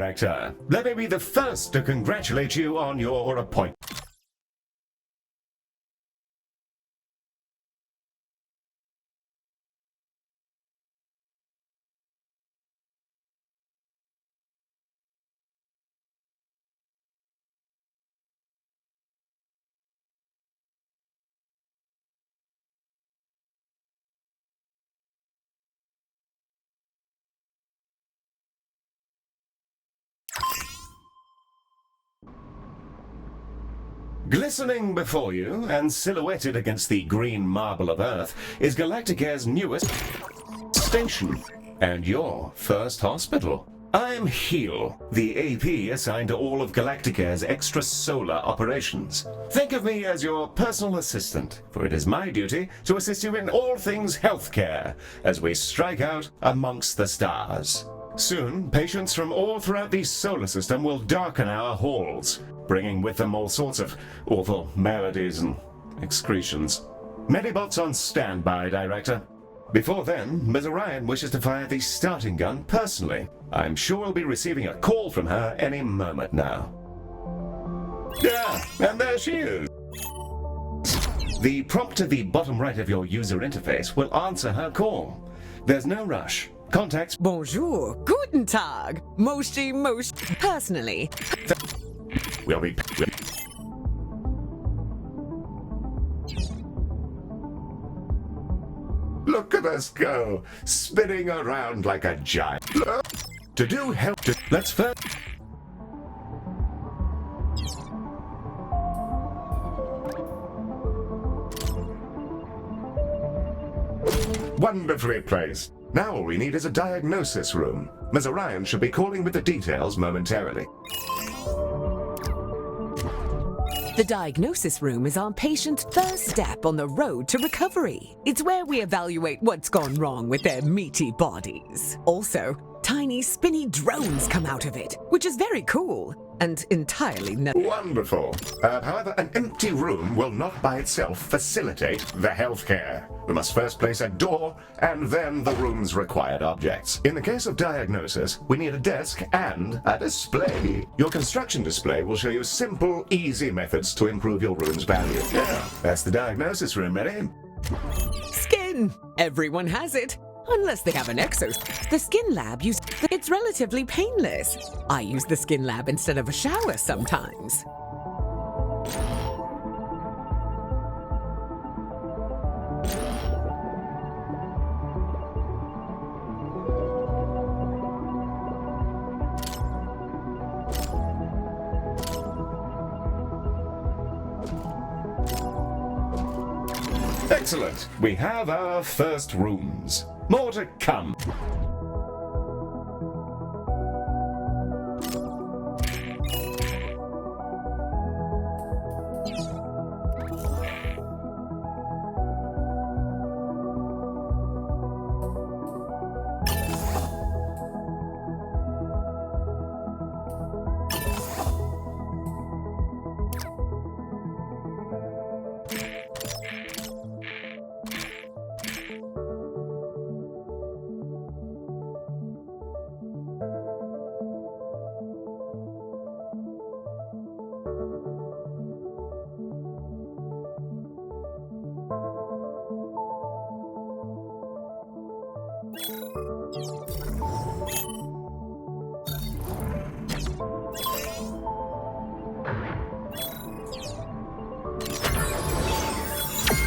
Director, let me be the first to congratulate you on your appointment. Glistening before you, and silhouetted against the green marble of Earth, is Galacticare's newest station, and your first hospital. I'm Heel, the AP assigned to all of Galacticare's extrasolar operations. Think of me as your personal assistant, for it is my duty to assist you in all things healthcare, as we strike out amongst the stars. Soon, patients from all throughout the solar system will darken our halls, bringing with them all sorts of awful maladies and excretions. Medibots on standby, Director. Before then, Ms. Orion wishes to fire the starting gun personally. I'm sure we'll be receiving a call from her any moment now. Yeah, and there she is. The prompt at the bottom right of your user interface will answer her call. There's no rush. Contacts. Bonjour, guten Tag, Moshi personally. We'll be. Look at us go, spinning around like a giant. To do help to. Let's first. Wonderfully placed. Now all we need is a diagnosis room. Ms. Orion should be calling with the details momentarily. The diagnosis room is our patient's first step on the road to recovery. It's where we evaluate what's gone wrong with their meaty bodies. Also, tiny spinny drones come out of it, which is very cool and entirely Wonderful. However, an empty room will not by itself facilitate the healthcare. We must first place a door and then the room's required objects. In the case of diagnosis, we need a desk and a display. Your construction display will show you simple, easy methods to improve your room's value. Yeah, that's the diagnosis room, ready? Skin! Everyone has it. Unless they have an exos. The skin lab it's relatively painless. I use the skin lab instead of a shower sometimes. Excellent. We have our first rooms. More to come.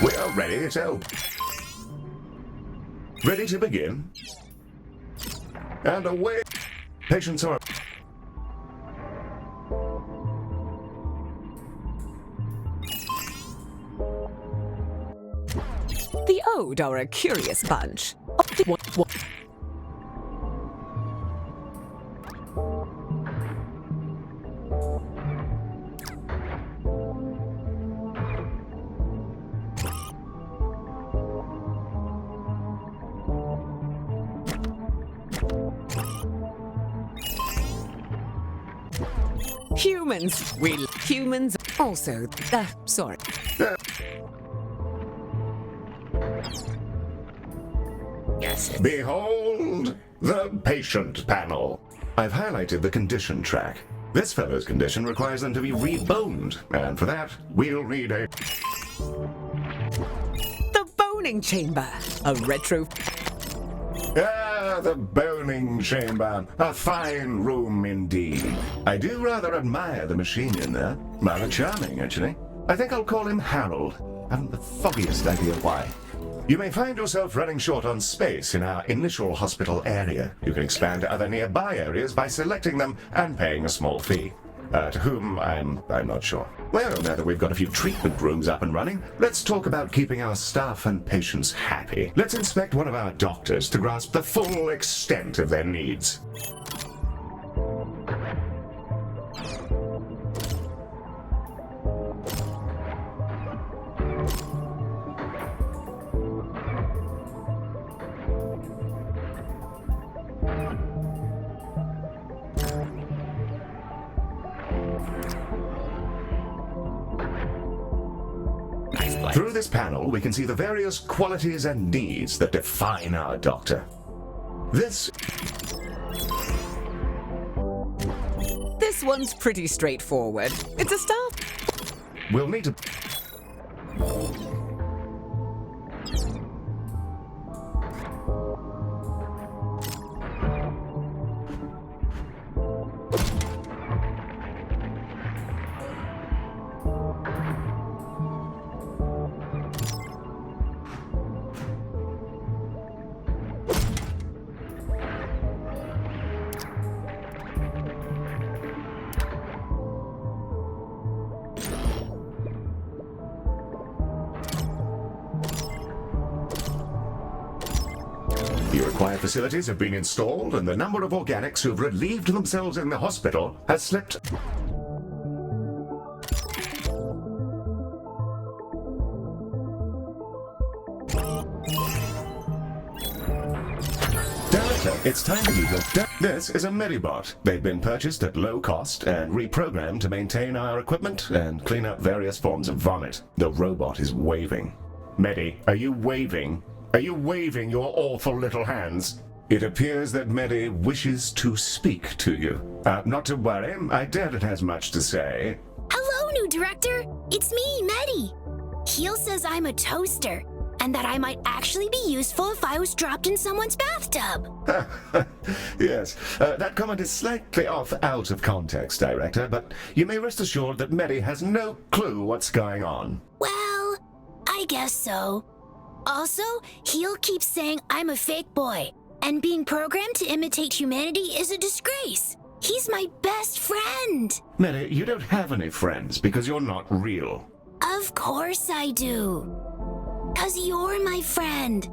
We are ready to... Ready to begin? And away... Patients are... The Ode are a curious bunch. Humans also, sorry. Yes. Behold the patient panel. I've highlighted the condition track. This fellow's condition requires them to be reboned, and for that, we'll need a... The boning chamber. A retro... Ah, the boning chamber. A fine room indeed. I do rather admire the machine in there. Rather charming, actually. I think I'll call him Harold. Haven't the foggiest idea why. You may find yourself running short on space in our initial hospital area. You can expand to other nearby areas by selecting them and paying a small fee. To whom, I'm not sure. Well, now that we've got a few treatment rooms up and running, let's talk about keeping our staff and patients happy. Let's inspect one of our doctors to grasp the full extent of their needs. Through this panel, we can see the various qualities and needs that define our doctor. This one's pretty straightforward. It's a staff. We'll need to... The required facilities have been installed, and the number of organics who've relieved themselves in the hospital has slipped. Director, it's time to use your... This is a Medibot. They've been purchased at low cost and reprogrammed to maintain our equipment and clean up various forms of vomit. The robot is waving. Medi, are you waving? Are you waving your awful little hands? It appears that Medi wishes to speak to you. Not to worry, I doubt it has much to say. Hello, new director. It's me, Medi. Heel says I'm a toaster, and that I might actually be useful if I was dropped in someone's bathtub. Yes, that comment is slightly off out of context, Director, but you may rest assured that Medi has no clue what's going on. Well, I guess so. Also, Heel keeps saying I'm a fake boy, and being programmed to imitate humanity is a disgrace. He's my best friend. Medi, you don't have any friends because you're not real. Of course I do. 'Cause you're my friend.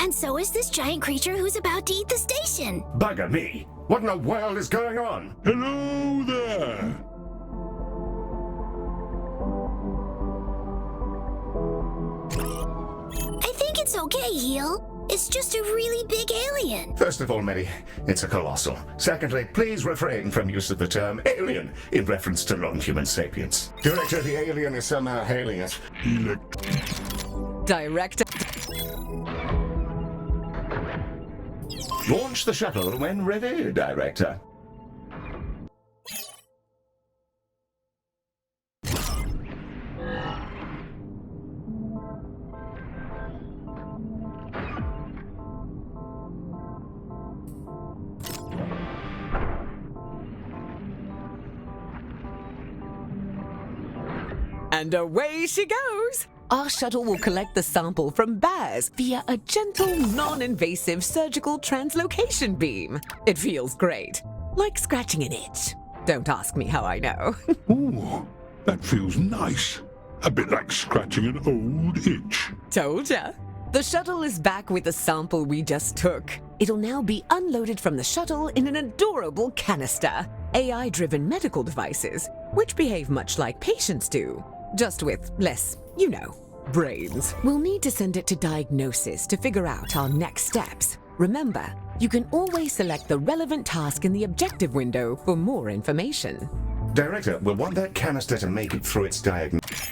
And so is this giant creature who's about to eat the station. Bugger me! What in the world is going on? Hello there! I think it's okay, Heel. It's just a really big alien. First of all, Medi, it's a colossal. Secondly, please refrain from use of the term alien in reference to non-human sapiens. Director, the alien is somehow hailing us. Director. Launch the shuttle when ready, Director. And away she goes! Our shuttle will collect the sample from bears via a gentle, non-invasive surgical translocation beam. It feels great, like scratching an itch. Don't ask me how I know. Ooh, that feels nice. A bit like scratching an old itch. Told ya. The shuttle is back with the sample we just took. It'll now be unloaded from the shuttle in an adorable canister. AI-driven medical devices, which behave much like patients do, just with less, you know, brains. We'll need to send it to diagnosis to figure out our next steps. Remember, you can always select the relevant task in the objective window for more information. Director, we'll want that canister to make it through its diagnosis.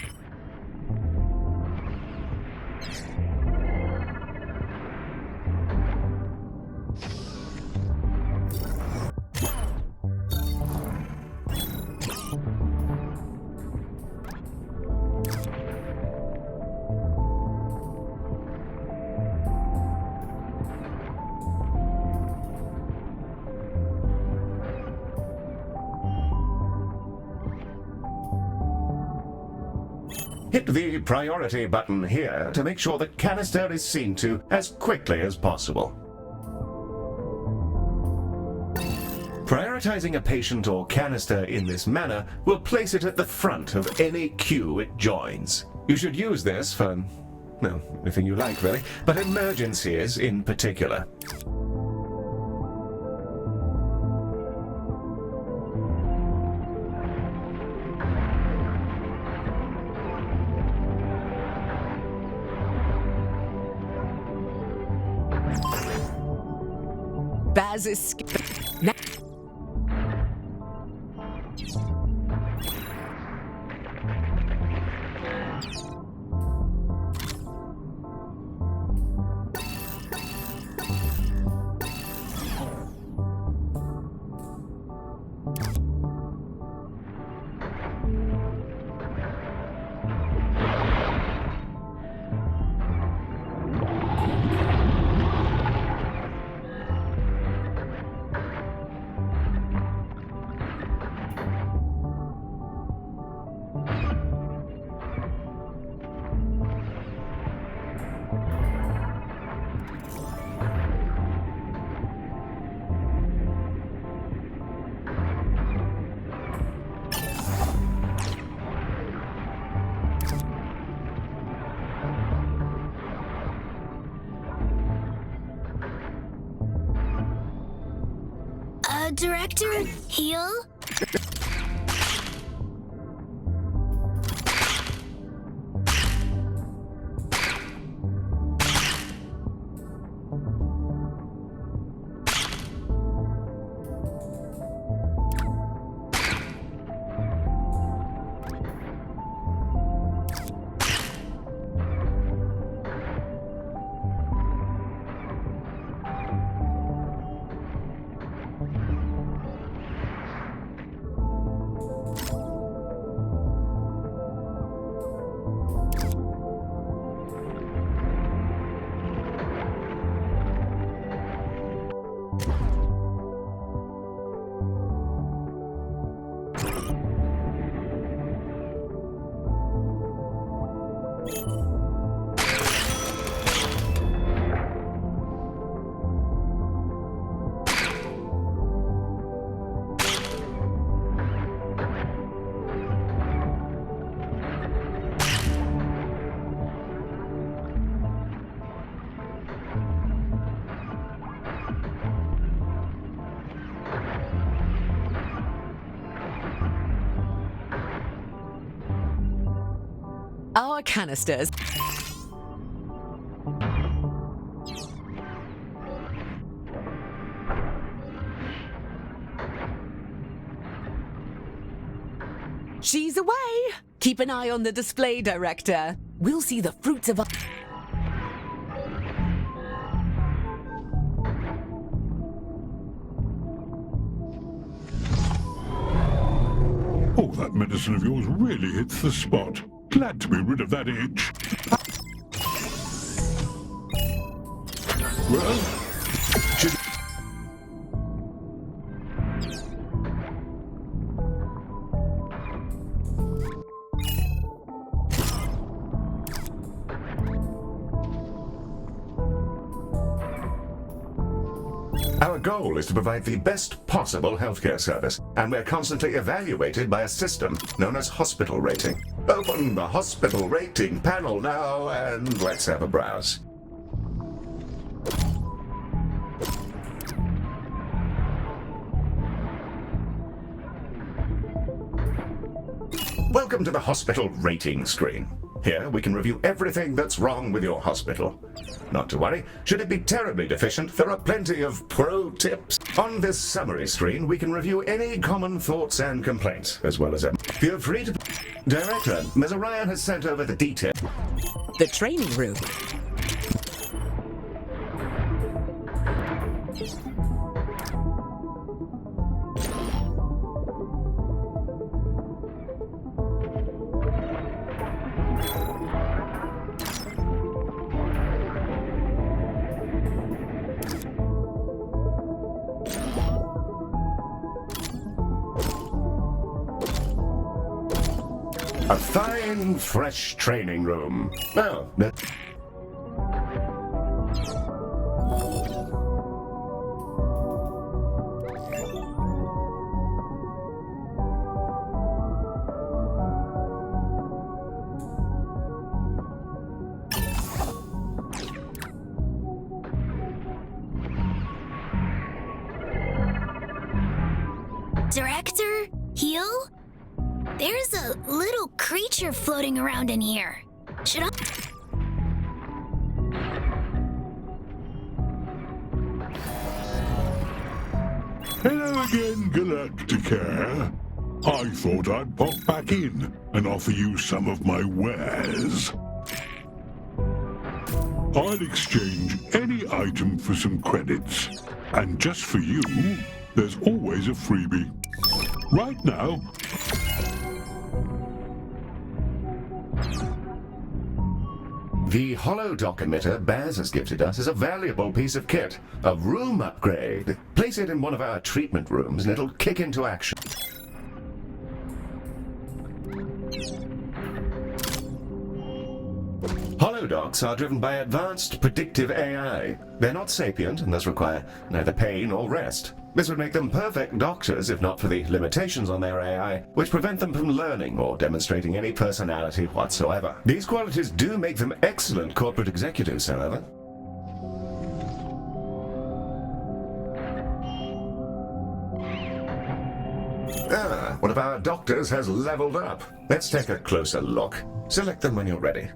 Hit the priority button here to make sure the canister is seen to as quickly as possible. Prioritizing a patient or canister in this manner will place it at the front of any queue it joins. You should use this for, well, anything you like really, but emergencies in particular. Baz is now. Director, heal? Our canisters. She's away. Keep an eye on the display, Director. We'll see the fruits of our... Oh, that medicine of yours really hits the spot. Glad to be rid of that itch. Well, should... Our goal is to provide the best possible healthcare service, and we're constantly evaluated by a system known as hospital rating. Open the hospital rating panel now, and let's have a browse. Welcome to the hospital rating screen. Here we can review everything that's wrong with your hospital. Not to worry, should it be terribly deficient, there are plenty of pro tips. On this summary screen, we can review any common thoughts and complaints, as well as feel free to... Director, Ms. Orion has sent over the details. The training room. A fine, fresh training room. Oh, no. Director? Heel? There's a little creature floating around in here. Should I? Hello again, Galacticare. I thought I'd pop back in and offer you some of my wares. I'll exchange any item for some credits. And just for you, there's always a freebie. Right now, The holodock emitter Baz has gifted us is a valuable piece of kit. A room upgrade. Place it in one of our treatment rooms and it'll kick into action. Holodocks are driven by advanced predictive AI. They're not sapient and thus require neither pain or rest. This would make them perfect doctors if not for the limitations on their AI, which prevent them from learning or demonstrating any personality whatsoever. These qualities do make them excellent corporate executives, however. One of our doctors has leveled up. Let's take a closer look. Select them when you're ready.